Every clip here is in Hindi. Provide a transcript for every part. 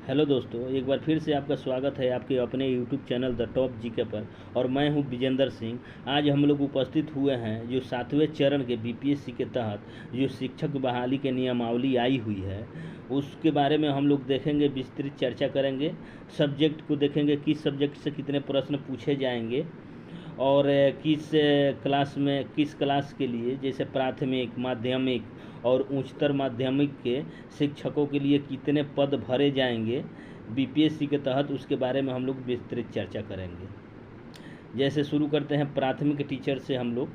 हेलो दोस्तों, एक बार फिर से आपका स्वागत है आपके अपने YouTube channel the top GK पर। और मैं हूं विजेंद्र सिंह। आज हम लोग उपस्थित हुए हैं जो 7वें चरण के बीपीएससी के तहत जो शिक्षक बहाली के नियमावली आई हुई है उसके बारे में हम लोग देखेंगे, विस्तृत चर्चा करेंगे। सब्जेक्ट को देखेंगे, किस सब्जेक्ट से कितने प्रश्न पूछे जाएंगे और किस क्लास के लिए, जैसे प्राथमिक, माध्यमिक और उच्चतर माध्यमिक के शिक्षकों के लिए कितने पद भरे जाएंगे बीपीएससी के तहत, उसके बारे में हम लोग विस्तृत चर्चा करेंगे। जैसे शुरू करते हैं प्राथमिक टीचर से हम लोग।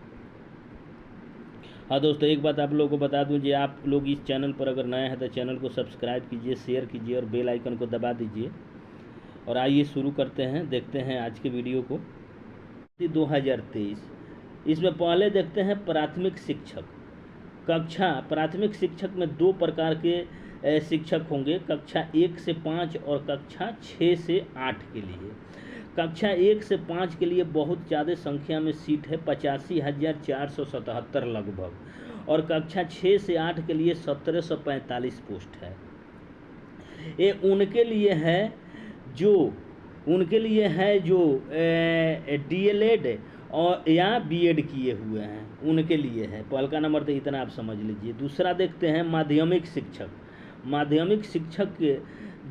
हाँ दोस्तों, एक बात आप लोगों को बता दूं, जो आप लोग इस चैनल पर अगर नए हैं तो चैनल को सब्सक्राइब कीजिए, शेयर कीजिए और बेल आइकन को दबा दीजिए। और आइए शुरू करते हैं, देखते हैं आज के वीडियो को। 2023 इसमें पहले देखते हैं प्राथमिक शिक्षक कक्षा। प्राथमिक शिक्षक में दो प्रकार के शिक्षक होंगे, कक्षा 1 से 5 और कक्षा 6 से 8 के लिए। कक्षा 1 से 5 के लिए बहुत ज़्यादा संख्या में सीट है, 85,477 लगभग, और कक्षा 6 से 8 के लिए 1745 पोस्ट है। ये उनके लिए है जो डीएलएड और या बीएड किए हुए हैं, उनके लिए है। पहल का नंबर तो इतना आप समझ लीजिए। दूसरा देखते हैं माध्यमिक शिक्षक। माध्यमिक शिक्षक के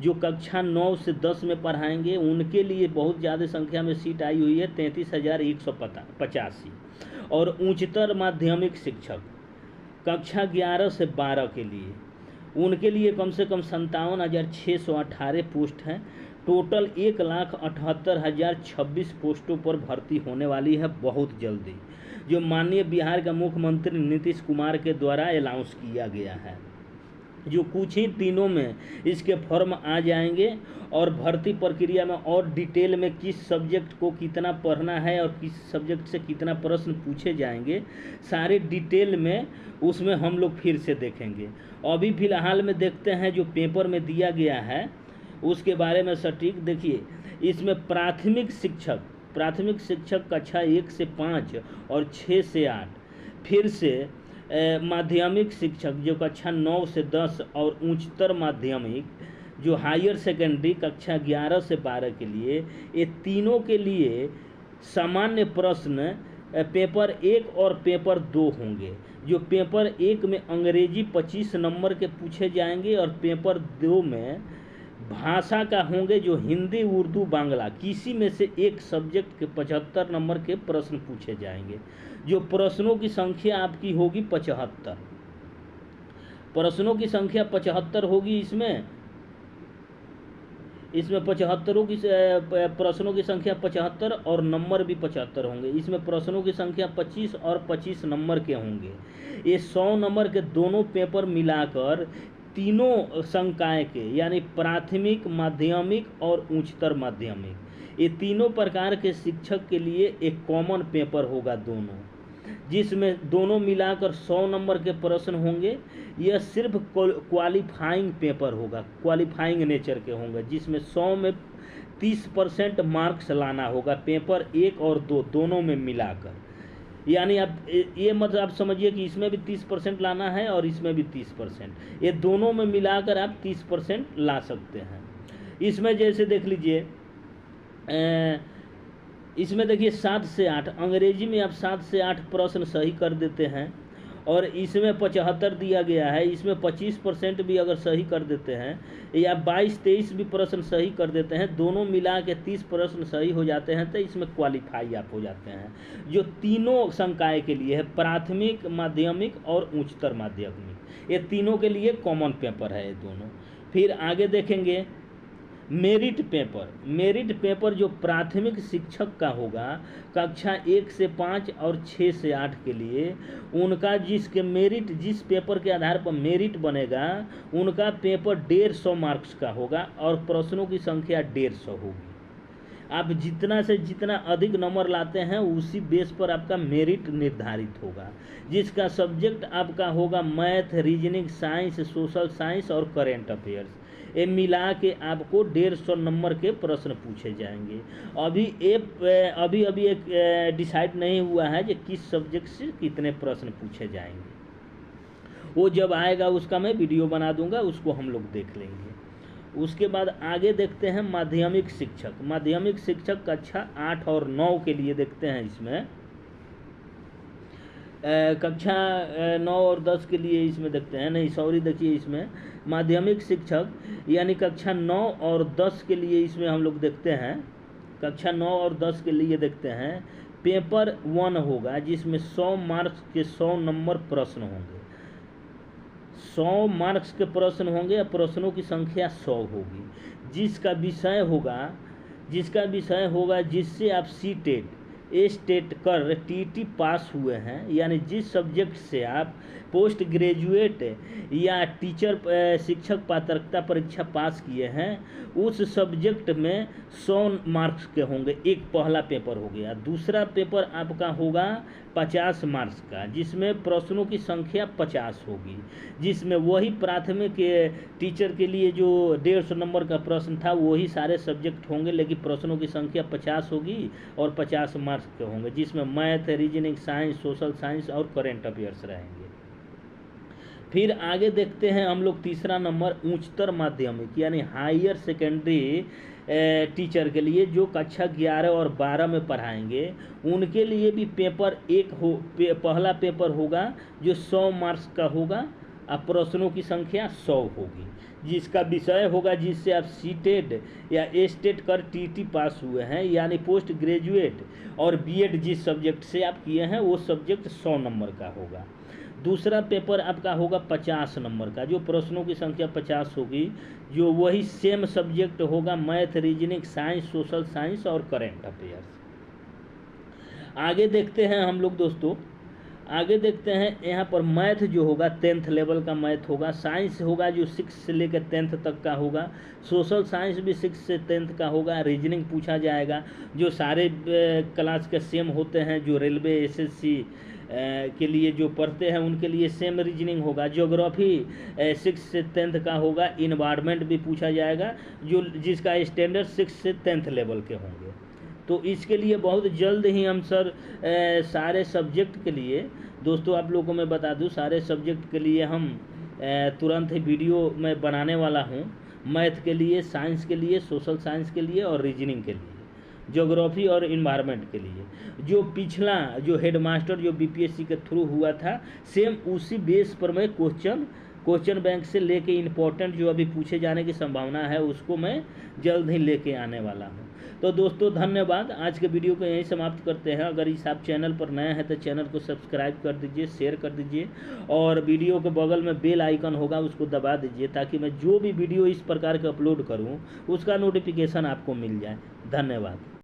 जो कक्षा 9 से 10 में पढ़ाएंगे उनके लिए बहुत ज़्यादा संख्या में सीट आई हुई है, 33,185। और उच्चतर माध्यमिक शिक्षक कक्षा 11 से 12 के लिए, उनके लिए कम से कम 57,618 पोस्ट हैं। टोटल 1,78,026 पोस्टों पर भर्ती होने वाली है बहुत जल्दी, जो माननीय बिहार का मुख्यमंत्री नीतीश कुमार के द्वारा अनाउंस किया गया है। जो कुछ ही दिनों में इसके फॉर्म आ जाएंगे और भर्ती प्रक्रिया में और डिटेल में किस सब्जेक्ट को कितना पढ़ना है और किस सब्जेक्ट से कितना प्रश्न पूछे जाएंगे, सारे डिटेल में उसमें हम लोग फिर से देखेंगे। अभी फ़िलहाल में देखते हैं जो पेपर में दिया गया है उसके बारे में सटीक देखिए। इसमें प्राथमिक शिक्षक कक्षा 1 से 5 और 6 से 8, फिर से माध्यमिक शिक्षक जो कक्षा 9 से 10 और उच्चतर माध्यमिक जो हायर सेकेंडरी कक्षा 11 से 12 के लिए, ये तीनों के लिए सामान्य प्रश्न पेपर 1 और पेपर 2 होंगे। जो पेपर 1 में अंग्रेजी 25 नंबर के पूछे जाएंगे और पेपर 2 में भाषा का होंगे, जो हिंदी, उर्दू, बांग्ला किसी में से एक सब्जेक्ट के 75 नंबर के प्रश्न पूछे जाएंगे। जो प्रश्नों की संख्या आपकी होगी 75, प्रश्नों की संख्या 75 होगी। इसमें 75 की प्रश्नों की संख्या 75 और नंबर भी 75 होंगे। इसमें प्रश्नों की संख्या 25 और 25 नंबर के होंगे। ये 100 नंबर के दोनों पेपर मिलाकर तीनों संकाय के, यानी प्राथमिक, माध्यमिक और उच्चतर माध्यमिक, ये तीनों प्रकार के शिक्षक के लिए एक कॉमन पेपर होगा दोनों, जिसमें दोनों मिलाकर 100 नंबर के प्रश्न होंगे। यह सिर्फ क्वालिफाइंग पेपर होगा, क्वालिफाइंग नेचर के होंगे, जिसमें 100 में 30% मार्क्स लाना होगा, पेपर 1 और 2 दोनों में मिलाकर। यानी आप ये मतलब आप समझिए कि इसमें भी 30% लाना है और इसमें भी 30%, ये दोनों में मिलाकर आप 30% ला सकते हैं। इसमें जैसे देख लीजिए, इसमें देखिए 7 से 8 अंग्रेजी में आप 7 से 8 प्रश्न सही कर देते हैं और इसमें 75 दिया गया है। इसमें 25% भी अगर सही कर देते हैं या 22-23 भी प्रश्न सही कर देते हैं, दोनों मिला के 30 प्रश्न सही हो जाते हैं, तो इसमें क्वालिफाई आप हो जाते हैं। जो तीनों संकाय के लिए है, प्राथमिक, माध्यमिक और उच्चतर माध्यमिक, ये तीनों के लिए कॉमन पेपर है ये दोनों। फिर आगे देखेंगे मेरिट पेपर जो प्राथमिक शिक्षक का होगा कक्षा 1 से 5 और 6 से 8 के लिए, उनका जिस पेपर के आधार पर मेरिट बनेगा, उनका पेपर 150 मार्क्स का होगा और प्रश्नों की संख्या 150 होगी। आप जितना से जितना अधिक नंबर लाते हैं उसी बेस पर आपका मेरिट निर्धारित होगा, जिसका सब्जेक्ट आपका होगा math, reasoning, science, social science और करेंट अफेयर्स। ये मिला के आपको 150 नंबर के प्रश्न पूछे जाएंगे। अभी एक डिसाइड नहीं हुआ है कि किस सब्जेक्ट से कितने प्रश्न पूछे जाएंगे। वो जब आएगा उसका मैं वीडियो बना दूंगा, उसको हम लोग देख लेंगे। उसके बाद आगे देखते हैं माध्यमिक शिक्षक। माध्यमिक शिक्षक कक्षा 8 और 9 के लिए देखते हैं इसमें। कक्षा 9 और 10 के लिए इसमें देखते हैं, नहीं सॉरी, देखिए इसमें माध्यमिक शिक्षक यानी कक्षा 9 और 10 के लिए इसमें हम लोग देखते हैं, कक्षा 9 और 10 के लिए देखते हैं पेपर 1 होगा, जिसमें 100 मार्क्स के 100 नंबर प्रश्न होंगे। 100 मार्क्स के प्रश्न होंगे या प्रश्नों की संख्या 100 होगी। जिसका विषय होगा जिससे आप सीटेट स्टेट कर टीटी पास हुए हैं, यानी जिस सब्जेक्ट से आप पोस्ट ग्रेजुएट या टीचर शिक्षक पात्रता परीक्षा पास किए हैं, उस सब्जेक्ट में 100 मार्क्स के होंगे। एक पहला पेपर हो गया। दूसरा पेपर आपका होगा 50 मार्क्स का, जिसमें प्रश्नों की संख्या 50 होगी, जिसमें वही प्राथमिक टीचर के लिए जो 150 नंबर का प्रश्न था वही सारे सब्जेक्ट होंगे, लेकिन प्रश्नों की संख्या 50 होगी और 50 मार्क्स के होंगे, जिसमें math, reasoning, science, social science और करेंट अफेयर्स रहेंगे। फिर आगे देखते हैं हम लोग तीसरा नंबर उच्चतर माध्यमिक यानी हायर सेकेंडरी टीचर के लिए, जो कक्षा 11 और 12 में पढ़ाएंगे। उनके लिए भी पेपर पहला पेपर होगा जो 100 मार्क्स का होगा और प्रश्नों की संख्या 100 होगी। जिसका विषय होगा जिससे आप सीटेट या स्टेट कर टीटी पास हुए हैं, यानी पोस्ट ग्रेजुएट और बीएड जिस सब्जेक्ट से आप किए हैं वो सब्जेक्ट 100 नंबर का होगा। दूसरा पेपर आपका होगा 50 नंबर का, जो प्रश्नों की संख्या 50 होगी, जो वही सेम सब्जेक्ट होगा math, reasoning, science, social science और करेंट अफेयर्स। आगे देखते हैं हम लोग दोस्तों, आगे देखते हैं यहाँ पर मैथ जो होगा 10th लेवल का मैथ होगा। साइंस होगा जो 6 से लेकर 10th तक का होगा। सोशल साइंस भी 6 से 10th का होगा। रीजनिंग पूछा जाएगा, जो सारे क्लास के सेम होते हैं, जो रेलवे, एसएससी के लिए जो पढ़ते हैं उनके लिए सेम रीजनिंग होगा। ज्योग्राफी 6 से 10th का होगा। इन्वायरमेंट भी पूछा जाएगा, जो जिसका स्टैंडर्ड 6 से 10th लेवल के होंगे। तो इसके लिए बहुत जल्द ही हम सर सारे सब्जेक्ट के लिए दोस्तों आप लोगों को मैं बता दूं, सारे सब्जेक्ट के लिए हम तुरंत ही वीडियो मैं बनाने वाला हूं। मैथ के लिए, साइंस के लिए, सोशल साइंस के लिए और रीजनिंग के लिए, ज्योग्राफी और इन्वायरमेंट के लिए। जो पिछला जो हेडमास्टर जो बीपीएससी के थ्रू हुआ था, सेम उसी बेस पर मैं क्वेश्चन बैंक से लेके इम्पोर्टेंट जो अभी पूछे जाने की संभावना है उसको मैं जल्द ही लेके आने वाला हूँ। तो दोस्तों धन्यवाद। आज के वीडियो को यहीं समाप्त करते हैं। अगर इस आप चैनल पर नए हैं तो चैनल को सब्सक्राइब कर दीजिए, शेयर कर दीजिए और वीडियो के बगल में बेल आइकन होगा उसको दबा दीजिए, ताकि मैं जो भी वीडियो इस प्रकार के अपलोड करूँ उसका नोटिफिकेशन आपको मिल जाए। धन्यवाद।